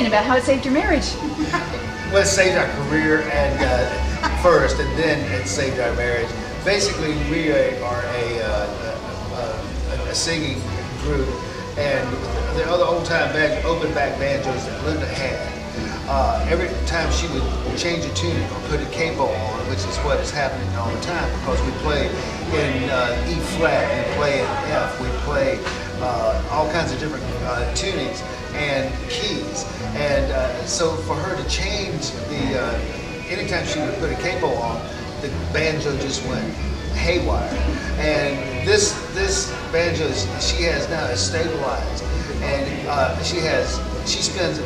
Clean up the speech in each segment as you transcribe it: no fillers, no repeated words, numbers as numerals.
saying about how it saved your marriage. Well, it saved our career and first, and then it saved our marriage. Basically, we are a singing group, and the other old-time open-back banjos that Linda had. Every time she would change a tune or put a capo on, which is what is happening all the time, because we play in E flat, we play in F, we play all kinds of different tunings and keys, and so for her to change anytime she would put a capo on, the banjo just went haywire. And this banjo she has now is stabilized, and she spends,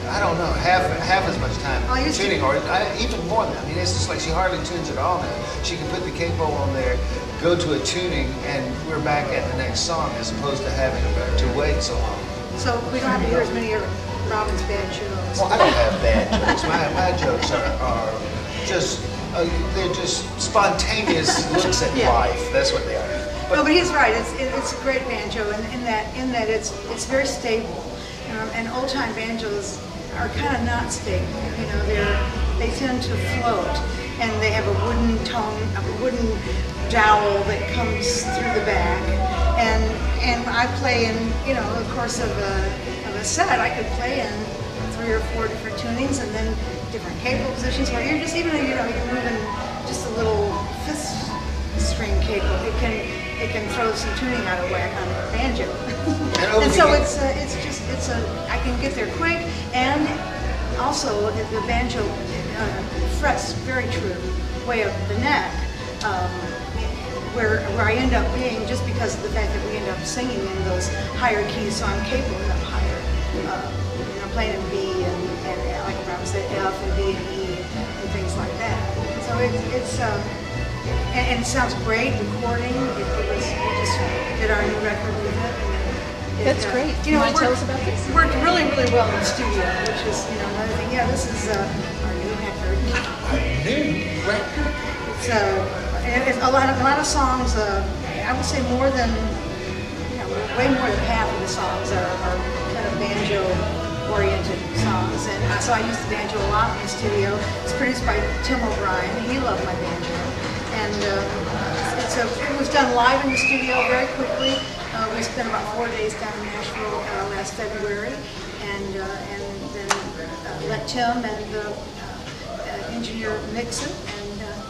I don't know, half as much time tuning, or even more than that. I mean, it's just like she hardly tunes at all now. She can put the capo on there, go to a tuning, and we're back at the next song, as opposed to having to wait so long. So we don't have to hear as many of Robin's bad jokes. Well, I don't have bad jokes. My jokes are just, they're just spontaneous looks at life. That's what they are. No, but he's right. It's a great banjo, in that it's very stable. And old-time banjos are kind of not stable. You know, they tend to float, and they have a wooden tone, a wooden dowel that comes through the back. And I play in, you know, the course of a set, I could play in 3 or 4 different tunings, and then different capo positions where you're just even, you know, you're moving just a little 5th string capo. It can throw some tuning out of whack on a banjo. And so I can get there quick, and also the banjo frets very true way up the neck, where I end up being, just because of the fact that we end up singing in those higher keys, so I'm capable of higher, you know, playing in B and like Robin said, F and B and E and things like that. So and it sounds great recording. We just did our new record with it. That's great. Do you want to tell us about this? It worked really, really well in the studio, which is, you know, another thing. Yeah, this is our new record. Our new record. It's a lot of songs. I would say more than, you know, way more than half of the songs are kind of banjo-oriented songs, and so I use the banjo a lot in the studio. It's produced by Tim O'Brien. He loved my banjo, and it was done live in the studio very quickly. We spent about 4 days down in Nashville last February, and then let Tim and the engineer mix it, and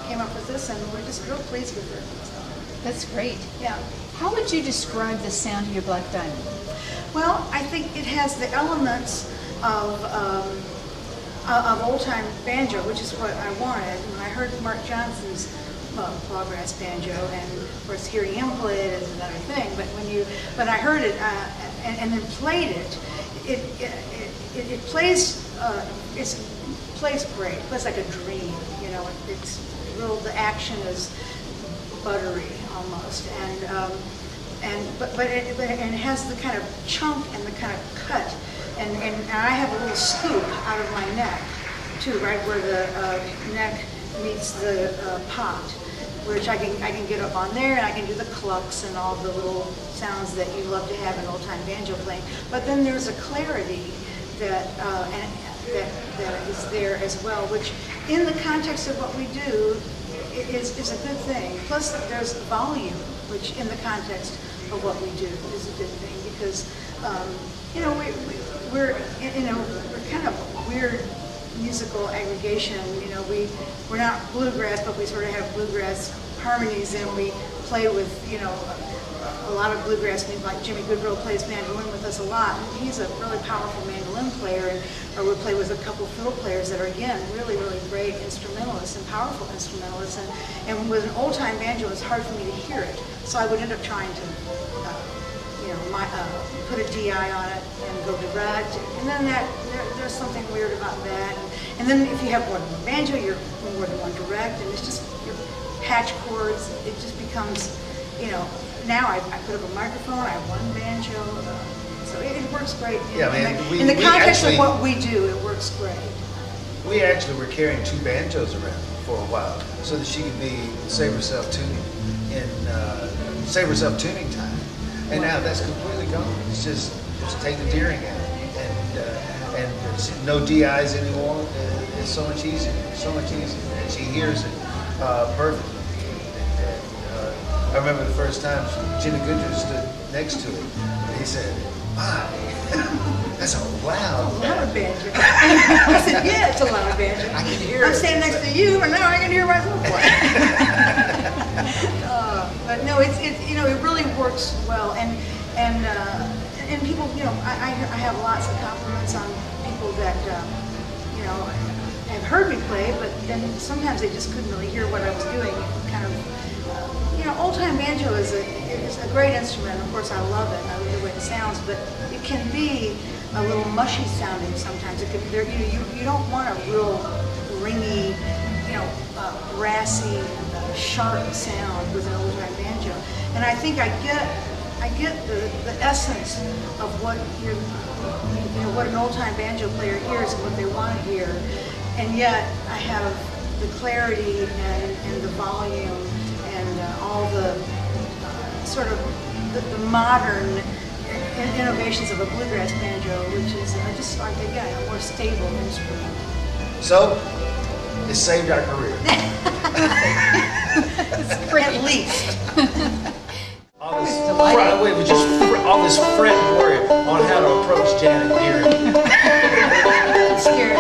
came up with this, and we're just real pleased with it. So. That's great. Yeah. How would you describe the sound of your Black Diamond? Well, I think it has the elements of old-time banjo, which is what I wanted. When I heard Mark Johnson's clawgrass banjo, and of course hearing him play it is another thing. But when I heard it and then played it, it plays great. It plays like a dream. You know, it's real. The action is buttery almost, but it has the kind of chunk and the kind of cut, and I have a little scoop out of my neck too, right where the neck meets the pot, which I can get up on there, and I can do the clucks and all the little sounds that you love to have in old-time banjo playing. But then there's a clarity that is there as well, which in the context of what we do is a good thing. Plus there's volume, which in the context of what we do is a good thing, because you know, we're kind of a weird musical aggregation. You know, we're not bluegrass, but we sort of have bluegrass harmonies, and we play with, you know, a lot of bluegrass music. Like Jimmy Goodrill plays mandolin with us a lot. He's a really powerful mandolin player, or we play with a couple fiddle players that are, again, really, really great instrumentalists and powerful instrumentalists. And with an old-time banjo, it's hard for me to hear it, so I would end up trying to, you know, put a DI on it and go direct, and then there's something weird about that. And then if you have more than one banjo, you're more than one direct, and it's just your patch chords. It just becomes, you know. Now I put up a microphone. I have one banjo, so it works great. In the context of what we do, it works great. We actually were carrying 2 banjos around for a while, so that she could save herself tuning save herself tuning time. And now that's completely gone. It's just take the deering out and no DIs anymore. It's so much easier, so much easier. And she hears it perfectly. And, I remember the first time Jimmy Goodrich stood next to it, and he said, "My, that's a loud banjo." I said, "Yeah, it's a loud banjo. I can hear it." I'm standing next to you, and now I can hear myself play. But no, it really works well, and people, I have lots of compliments on people that have heard me play, but then sometimes they just couldn't really hear what I was doing. Kind of, old-time banjo is a great instrument. Of course, I love it. I love the way it sounds, but it can be a little mushy sounding sometimes. It could be, you don't want a real ringy, brassy, sharp sound with an old-time banjo. And I think I get the essence of what what an old-time banjo player hears and what they want to hear, and yet I have the clarity and the volume and all the sort of the modern innovations of a bluegrass banjo, which is just like, again, a more stable instrument. So, it saved our career. At least. All this fret and worry on how to approach Janet Deering. Scared.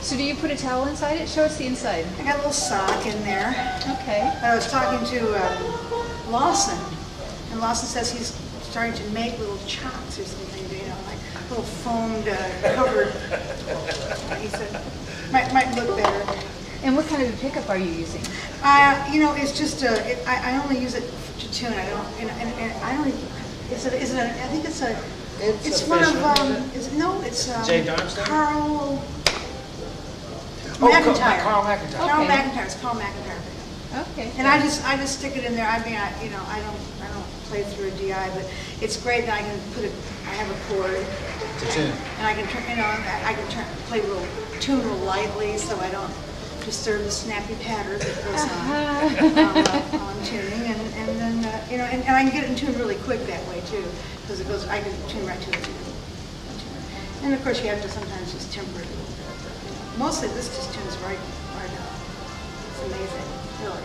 So do you put a towel inside it? Show us the inside. I got a little sock in there. Okay. I was talking to Lawson, and Lawson says he's starting to make little chops or something, like little foamed, covered. He said, might look better. And what kind of a pickup are you using? It's just I only use it to tune. I don't, and I don't even. I think it's a. It's one of it's Jay Darmstadt? Carl McIntyre. Carl McIntyre. Carl Okay. McIntyre. It's Carl McIntyre. Okay. And I just stick it in there. I mean, I don't play through a DI, but it's great that I can I have a chord To tune. and I can turn, play tune real lightly, so I don't disturb the snappy pattern that goes on on tuning, and then and I can get it in tune really quick that way too, because I can tune right to it. And of course, you have to sometimes just temper it a little bit. Mostly, this just tunes right out. It's amazing, really.